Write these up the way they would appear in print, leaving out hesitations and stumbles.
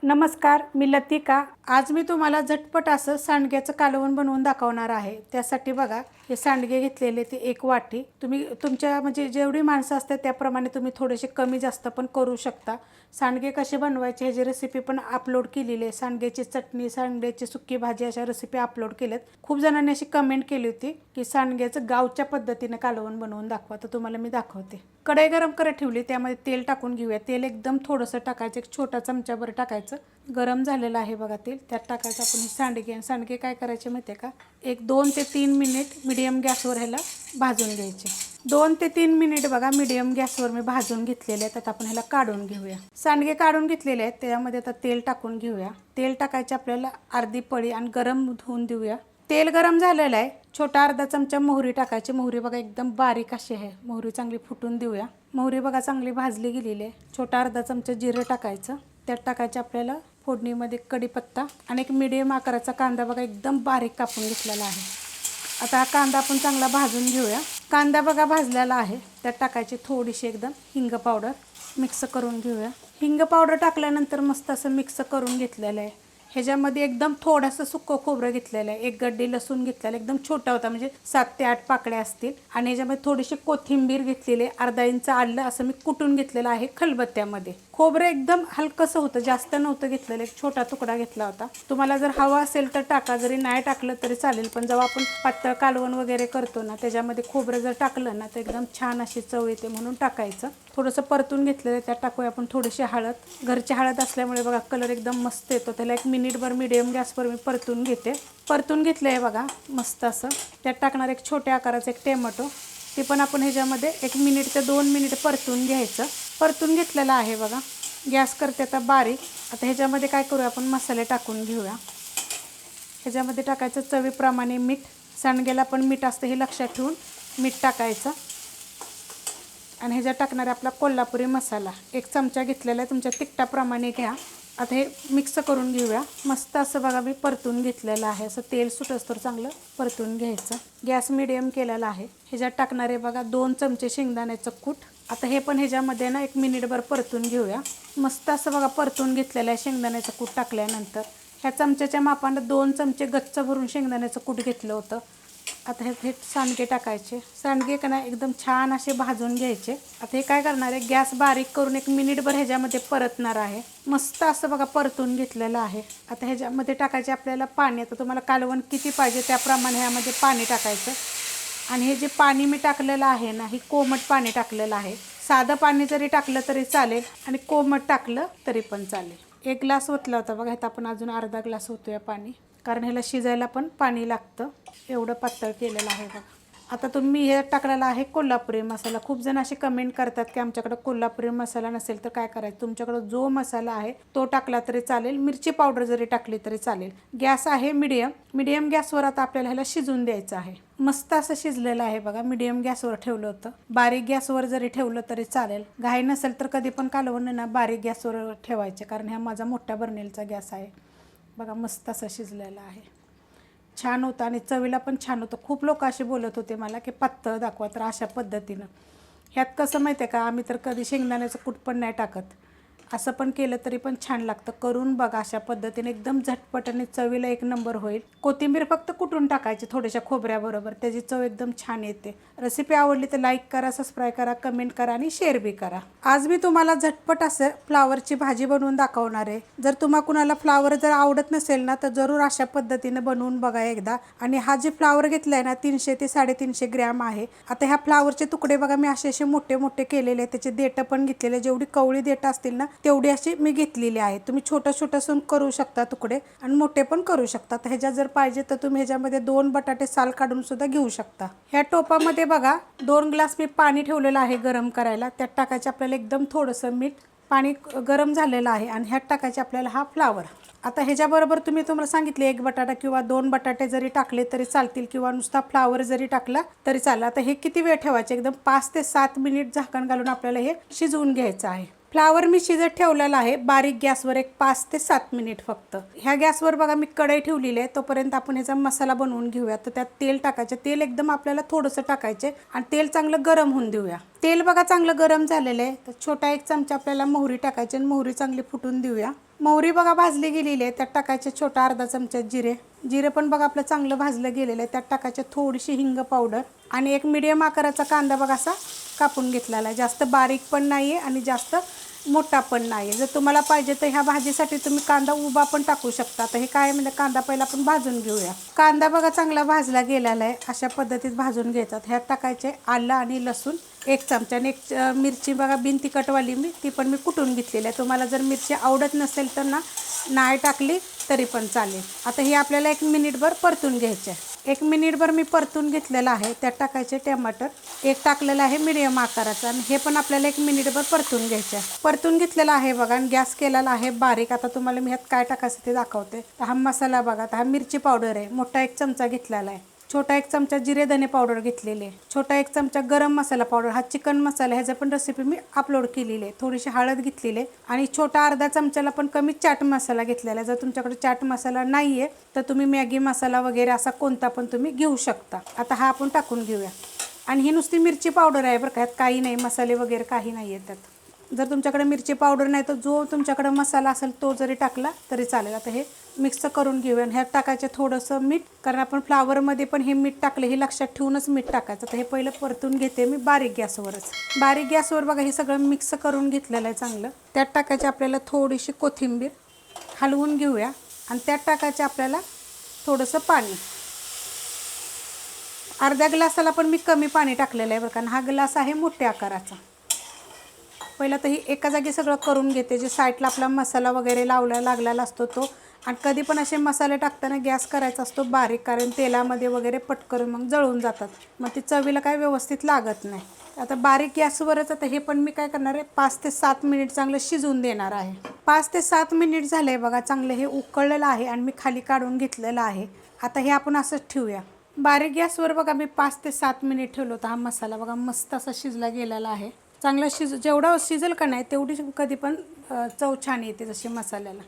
नमस्कार, मी लतिका। आज मी तुम्हाला झटपट असं सांडग्याचं कालवण बनवून दाखवणार आहे। त्यासाठी बघा, हे सांडगे घेतलेले ते 1 वाटी। तुम्ही तुमच्या म्हणजे जेवढी माणसं असतात त्याप्रमाणे तुम्ही थोडेसे कमी जास्त पण करू शकता। सांडगे कसे बनवायचे ह्याची रेसिपी पण अपलोड केलेली आहे। सांडग्याची चटणी, सांडग्याची सुकी भाजी अशा रेसिपी अपलोड केल्यात। खूप जणांनी अशी कमेंट केली होती की सांडग्याचं गावच्या पद्धतीने कालवण बनवून दाखवा, तर तुम्हाला मी दाखवते। कढई गरम करत ठेवली, त्यामध्ये तेल टाकून घेऊया। तेल एकदम थोडंसं टाकायचं, 1 छोटा चमचाभर टाकायचं। गरम झालेलं आहे बघा तेल, त्यात टाकायचं आपण हे सांडगे। सांडगे काय करायचे माहिती आहे का, 2 ते 3 मिनिट मीडियम गॅसवर ह्याला भाजून घ्यायचे। 2 ते 3 मिनिट बघा मीडियम गॅसवर मी भाजून घेतलेले आहेत। आता आपण ह्याला काढून घेऊया। सांडगे काढून घेतलेले आहेत, त्यामध्ये आता तेल टाकून घेऊया। तेल टाकायचे आपल्याला अर्धी पळी आणि गरम होऊन देऊया। तेल गरम झालेलं आहे, छोटा अर्धा चमचा मोहरी टाकायची। मोहरी बघा एकदम बारीक अशी आहे, मोहरी चांगली फुटून देऊया। मोहरी बघा चांगली भाजली गेलेली आहे। छोटा अर्धा चमचा जिरं टाकायचं, त्यात टाकायचं आपल्याला फोडणीमध्ये कढीपत्ता आणि एक मीडियम आकाराचा कांदा बघा एकदम बारीक कापून घेतलेला आहे। आता हा कांदा आपण चांगला भाजून घेऊया। कांदा बघा भाजलेला आहे, त्यात टाकायची थोडीशी एकदम हिंग पावडर, मिक्स करून घेऊया। हिंग पावडर टाकल्यानंतर मस्त असं मिक्स करून घेतलेलं आहे। ह्याच्यामध्ये एकदम थोडंसं सुक्कं खोबरं घेतलेलं आहे, 1 गड्डी लसूण घेतलेला, एकदम छोटा होता, म्हणजे 7 ते 8 पाकळ्या असतील। आणि ह्याच्यामध्ये थोडीशी कोथिंबीर घेतलेली, अर्धा इंच आलं असं मी कुटून घेतलेलं आहे खलबत्त्यामध्ये। खोबरं एकदम हलकंसं होतं, जास्त नव्हतं घेतलेलं, 1 छोटा तुकडा घेतला होता। तुम्हाला जर हवा असेल तर टाका, जरी नाही टाकलं तरी चालेल। पण जेव्हा आपण पातळ कालवण वगैरे करतो ना, त्याच्यामध्ये खोबरं जर टाकलं ना तर एकदम छान अशी चव येते, म्हणून टाकायचं। थोडंसं परतून घेतलेलं, त्यात टाकूया आपण थोडीशी हळद। घरची हळद असल्यामुळे बघा कलर एकदम मस्त येतो। त्याला 1 मिनिटभर मीडियम गॅसवर मी परतून घेते। परतून घेतलं आहे बघा मस्त असं। त्यात टाकणार 1 छोट्या आकाराचा 1 टोमॅटो, ते पण आपण ह्याच्यामध्ये 1 मिनिट ते 2 मिनिट परतून घ्यायचं। परतून घेतलेलं आहे बघा। गॅस करते आता बारीक। आता ह्याच्यामध्ये काय करूया आपण, मसाले टाकून घेऊया। ह्याच्यामध्ये टाकायचं चवीप्रमाणे मीठ, सांडग्याला पण मीठ असतं हे लक्षात ठेवून मीठ टाकायचं। आणि ह्याच्यात टाकणार आपला कोल्हापुरी मसाला 1 चमचा घेतलेला आहे, तुमच्या तिखटाप्रमाणे घ्या। आता हे मिक्स करून घेऊया। मस्त असं बघा मी परतून घेतलेलं आहे, असं तेल सुटस्तोवर चांगलं परतून घ्यायचं। गॅस मिडियम केलेला आहे। ह्याच्यात टाकणार आहे बघा 2 चमचे शेंगदाण्याचं कूट। आता हे पण ह्याच्यामध्ये ना 1 मिनिटभर परतून घेऊया। मस्त असं बघा परतून घेतलेलं आहे शेंगदाण्याचं कूट टाकल्यानंतर। ह्या चमच्याच्या मापानं 2 चमचे गच्च भरून शेंगदाण्याचं कूट घेतलं होतं। आता हे सांडगे टाकायचे। सांडगे का नाही एकदम छान असे भाजून घ्यायचे। आता हे काय करणार आहे, गॅस बारीक करून 1 मिनिटभर ह्याच्यामध्ये परतणार आहे। मस्त असं बघा परतून घेतलेलं आहे। आता ह्याच्यामध्ये टाकायचे आपल्याला पाणी। आता तुम्हाला कालवण किती पाहिजे त्याप्रमाणे ह्यामध्ये पाणी टाकायचं। आणि हे जे पाणी मी टाकलेलं आहे ना, हे कोमट पाणी टाकलेलं आहे। साधं पाणी जरी टाकलं तरी चालेल आणि कोमट टाकलं तरी पण चालेल। 1 ग्लास ओतला होता बघा, ह्यात आपण अजून अर्धा ग्लास ओतूया पाणी, कारण ह्याला शिजायला पण पाणी लागतं। एवढं पातळ केलेलं आहे बघा। आता तुम्ही हे टाकलेला आहे कोल्हापुरी मसाला। खूप जण असे कमेंट करतात की आमच्याकडे कोल्हापुरी मसाला नसेल तर काय करायचं, तुमच्याकडे जो मसाला आहे तो टाकला तरी चालेल, मिरची पावडर जरी टाकली तरी चालेल। गॅस आहे मीडियम गॅसवर आता आपल्याला ह्याला शिजून द्यायचं आहे। मस्त असं शिजलेलं आहे बघा, मीडियम गॅसवर ठेवलं होतं। बारीक गॅसवर जरी ठेवलं तरी चालेल, घाई नसेल तर कधी पण कालवण ना बारीक गॅसवर ठेवायचे, कारण हा माझा मोठ्या बर्नेलचा गॅस आहे। बघा मस्त असं शिजलेलं आहे, छान होतं आणि चवीला पण छान होतं। खूप लोक असे बोलत होते मला की पातळ दाखवा, तर अशा पद्धतीनं। ह्यात कसं माहिती आहे का, आम्ही तर कधी शेंगदाण्याचं कूट पण नाही टाकत, असं पण केलं तरी पण छान लागतं। करून बघा अशा पद्धतीने, एकदम झटपट आणि चवीला 1 नंबर होईल। कोथिंबीर फक्त कुटून टाकायची थोड्याशा खोबऱ्याबरोबर, त्याची चव एकदम छान येते। रेसिपी आवडली तर लाईक करा, सबस्क्राईब करा, कमेंट करा आणि शेअर बी करा। आज मी तुम्हाला झटपट असं फ्लावरची भाजी बनवून दाखवणार आहे। जर तुम्हा कुणाला फ्लावर जर आवडत नसेल ना, तर जरूर अशा पद्धतीने बनवून बघा एकदा। आणि हा जे फ्लावर घेतलाय ना 300 ते 350 ग्रॅम आहे। आता ह्या फ्लावरचे तुकडे बघा मी असे मोठे मोठे केलेले आहेत, त्याचे देठ पण घेतलेले, जेवढी कवळी देठ असतील ना तेवढी अशी मी घेतलेली आहे। तुम्ही छोटं करू शकता तुकडे आणि मोठे पण करू शकता। तर ह्याच्या जर पाहिजे तर तुम्ही ह्याच्यामध्ये 2 बटाटे साल काढून सुद्धा घेऊ शकता। ह्या टोपामध्ये बघा 2 ग्लास मी पाणी ठेवलेलं आहे गरम करायला, त्यात टाकायचं आपल्याला एकदम थोडंसं मीठ। पाणी गरम झालेलं आहे आणि ह्यात टाकायचे आपल्याला हा फ्लावर। आता ह्याच्याबरोबर तुम्हाला सांगितले 1 बटाटा किंवा 2 बटाटे जरी टाकले तरी चालतील, किंवा नुसता फ्लावर जरी टाकला तरी चालेल। आता हे किती वेळ ठेवायचे, एकदम 5 ते 7 मिनिट झाकण घालून आपल्याला हे शिजवून घ्यायचं आहे। फ्लावर मी शिजत ठेवलेला आहे बारीक गॅसवर 5 ते 7 मिनिट फक्त। ह्या गॅसवर बघा मी कढई ठेवलेली आहे, तोपर्यंत आपण ह्याचा मसाला बनवून घेऊया। तर त्यात तेल टाकायचे, तेल एकदम आपल्याला थोडंसं टाकायचे आणि तेल चांगलं गरम होऊन देऊया। तेल बघा चांगलं गरम झालेलं आहे, तर छोटा 1 चमचा आपल्याला मोहरी टाकायची आणि मोहरी चांगली फुटून देऊया। मोहरी बघा भाजली गेलेली आहे, त्यात टाकायचे छोटा अर्धा चमचा जिरे. जिरे पण बघा आपलं चांगलं भाजलं गेलेलं आहे. त्यात टाकायचे थोडीशी हिंग पावडर आणि एक मीडियम आकाराचा कांदा बघा असा कापून घेतलेला आहे. जास्त बारीक पण नाही आहे आणि जास्त मोठा पण नाही आहे. जर तुम्हाला पाहिजे तर ह्या भाजीसाठी तुम्ही कांदा उभा पण टाकू शकता. तर हे काय म्हणजे कांदा पहिला आपण भाजून घेऊया. कांदा बघा चांगला भाजला गेलेला आहे, अशा पद्धतीत भाजून घ्यायचा. ह्यात टाकायचे आलं आणि लसूण 1 चमचा आणि 1 मिरची बघा बिन तिखटवाली ती पण मी कुटून घेतलेली आहे. तुम्हाला जर मिरची आवडत नसेल तर नाही टाकली तरी पण चालेल. आता हे आपल्याला 1 मिनिटभर परतून घ्यायचे. 1 मिनिटभर मी परतून घेतलेलं आहे. त्यात टाकायचे टमाटर 1 टाकलेलं आहे मीडियम आकाराचा आणि हे पण आपल्याला 1 मिनिटभर परतून घ्यायचे. परतून घेतलेला आहे बघा आणि गॅस केलेला आहे बारीक. आता तुम्हाला मी ह्यात काय टाकायचं ते दाखवते. तर हा मसाला बघा, हा मिरची पावडर आहे मोठा 1 चमचा घेतलेला आहे. छोटा 1 चमचा जिरे धने पावडर घेतलेले आहे. छोटा 1 चमचा गरम मसाला पावडर, हा चिकन मसाला, ह्याचं पण रेसिपी मी अपलोड केलेली आहे. थोडीशी हळद घेतलेली आहे आणि छोटा अर्धा चमचाला पण कमी चाट मसाला घेतलेला आहे. जर तुमच्याकडे चाट मसाला नाही आहे तर तुम्ही मॅगी मसाला वगैरे असा कोणता पण तुम्ही घेऊ शकता. आता हा आपण टाकून घेऊया आणि ही नुसती मिरची पावडर आहे बरं का, ह्यात काही नाही मसाले वगैरे काही नाही आहेत त्यात. जर तुमच्याकडे मिरची पावडर नाही तर जो तुमच्याकडे मसाला असेल तो जरी टाकला तरी चालेल. आता हे मिक्स करून घेऊया. ह्यात टाकायचं थोडंसं मीठ, कारण आपण फ्लावरमध्ये पण हे मीठ टाकलं, हे लक्षात ठेवूनच मीठ टाकायचं. तर हे पहिलं परतून घेते मी बारीक गॅसवरच. बारीक गॅसवर बघा हे सगळं मिक्स करून घेतलेलं आहे चांगलं. त्यात टाकायची आपल्याला थोडीशी कोथिंबीर, हलवून घेऊया आणि त्यात टाकायचं आपल्याला थोडंसं पाणी. अर्ध्या ग्लासाला पण मी कमी पाणी टाकलेलं आहे बरं, कारण हा ग्लास आहे मोठ्या आकाराचा. पहिलं तर ही एका जागी सगळं करून घेते. जे साईडला आपला मसाला वगैरे लागलेला असतो तो. आणि कधी पण असे मसाले टाकताना गॅस करायचा असतो बारीक, कारण तेलामध्ये वगैरे पटकन मग जळून जातात, मग ती चवीला काय व्यवस्थित लागत नाही. आता बारीक गॅसवरच आता हे पण मी काय करणार आहे 5 ते 7 मिनिट चांगलं शिजवून देणार आहे. 5 ते 7 मिनिट झाले बघा, चांगलं हे उकळलेलं आहे आणि मी खाली काढून घेतलेलं आहे. आता हे आपण असंच ठेवूया. बारीक गॅसवर बघा मी 5 ते 7 मिनिट ठेवलं होतं. हा मसाला बघा मस्त असा शिजला गेलेला आहे. चांगला जेवढा शिजेल का नाही तेवढी कधी पण चव छान येते जशी मसाल्याला.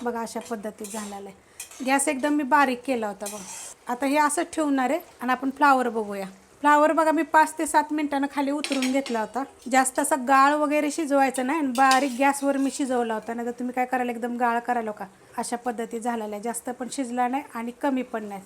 बघा अशा पद्धतीत झालेलं आहे. गॅस एकदम मी बारीक केला होता बघा. आता हे असं ठेवणार आहे आणि आपण फ्लावर बघूया. फ्लावर बघा मी 5 ते 7 मिनिटांना खाली उतरून घेतला होता. जास्त असा गाळ वगैरे शिजवायचं नाही आणि बारीक गॅसवर मी शिजवला होता. नाही तर तुम्ही काय करायला एकदम गाळ करायला का अशा पद्धतीत झालेला आहे. जास्त पण शिजला नाही आणि कमी पण नाही,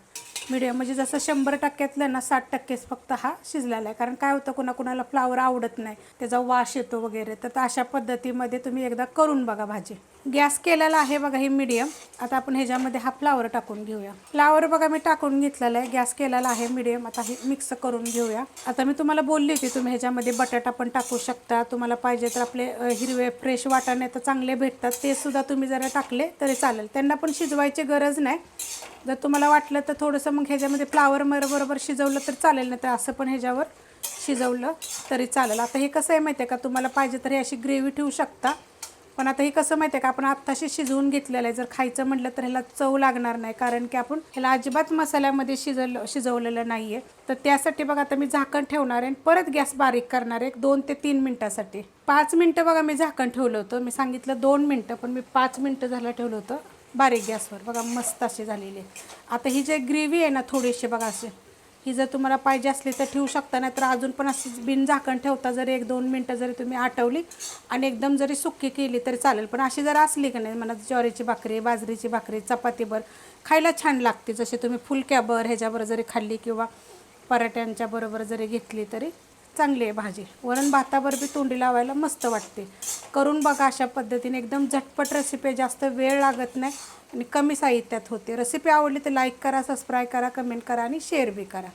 मीडियम. म्हणजे जसं 100%तलं ना 60%च फक्त हा शिजलेला आहे. कारण काय होतं कुणाकुणाला फ्लावर आवडत नाही, त्याचा वास येतो वगैरे. तर अशा पद्धतीमध्ये तुम्ही एकदा करून बघा भाजी. गॅस केलेला आहे बघा ही मीडियम. आता आपण ह्याच्यामध्ये हा फ्लावर टाकून घेऊया. फ्लावर बघा मी टाकून घेतलेला आहे. गॅस केलेला आहे मीडियम. आता हे मिक्स करून घेऊया. आता मी तुम्हाला बोलली होती तुम्ही ह्याच्यामध्ये बटाटा पण टाकू शकता. तुम्हाला पाहिजे तर आपले हिरवे फ्रेश वाटाणे तर चांगले भेटतात, ते सुद्धा तुम्ही जरा टाकले तरी चालेल. त्यांना पण शिजवायची गरज नाही. जर तुम्हाला वाटलं तर थोडंसं मग ह्याच्यामध्ये फ्लावर बरोबर शिजवलं तर चालेल, नाही तर असं पण ह्याच्यावर शिजवलं तरी चालेल. आता हे कसं आहे माहिती आहे का, तुम्हाला पाहिजे तर हे अशी ग्रेव्ही ठेवू शकता. पण आता हे कसं माहिती आहे का, आपण आत्ताशी शिजवून घेतलेलं आहे. जर खायचं म्हटलं तर ह्याला चव लागणार नाही, कारण की आपण ह्याला अजिबात मसाल्यामध्ये शिजवलेलं नाही आहे. तर त्यासाठी बघा आता मी झाकण ठेवणार आहे आणि परत गॅस बारीक करणार आहे 2 ते 3 मिनटासाठी. 5 मिनटं बघा मी झाकण ठेवलं होतं. मी सांगितलं 2 मिनटं, पण मी 5 मिनटं झालं ठेवलं होतं बारीक गॅसवर. बघा मस्त अशी झालेली आहे. आता ही जे ग्रेव्ही आहे ना थोडीशी बघा अशी, ही जर तुम्हाला पाहिजे असली तर ठेवू शकता, नाही तर अजून पण अशी बिन झाकण ठेवता जरी 1-2 मिनटं जरी तुम्ही आटवली आणि एकदम जरी सुक्की केली तरी चालेल. पण अशी जर असली का नाही, मला ज्वारीची भाकरी, बाजरीची भाकरी, चपातीवर खायला छान लागते. जसे तुम्ही फुलक्यावर ह्याच्याबरोबर जरी खाल्ली किंवा पराठ्यांच्या बरोबर जरी घेतली तरी चांगली आहे भाजी. वरण भातावर बी तोंडी लावायला मस्त वाटते. करून बघा अशा पद्धतीने. एकदम झटपट रेसिपी, जास्त वेळ लागत नाही आणि कमी साहित्यात होते. रेसिपी आवडली तर लाईक करा, सबस्क्राईब करा, कमेंट करा आणि शेअर बी करा.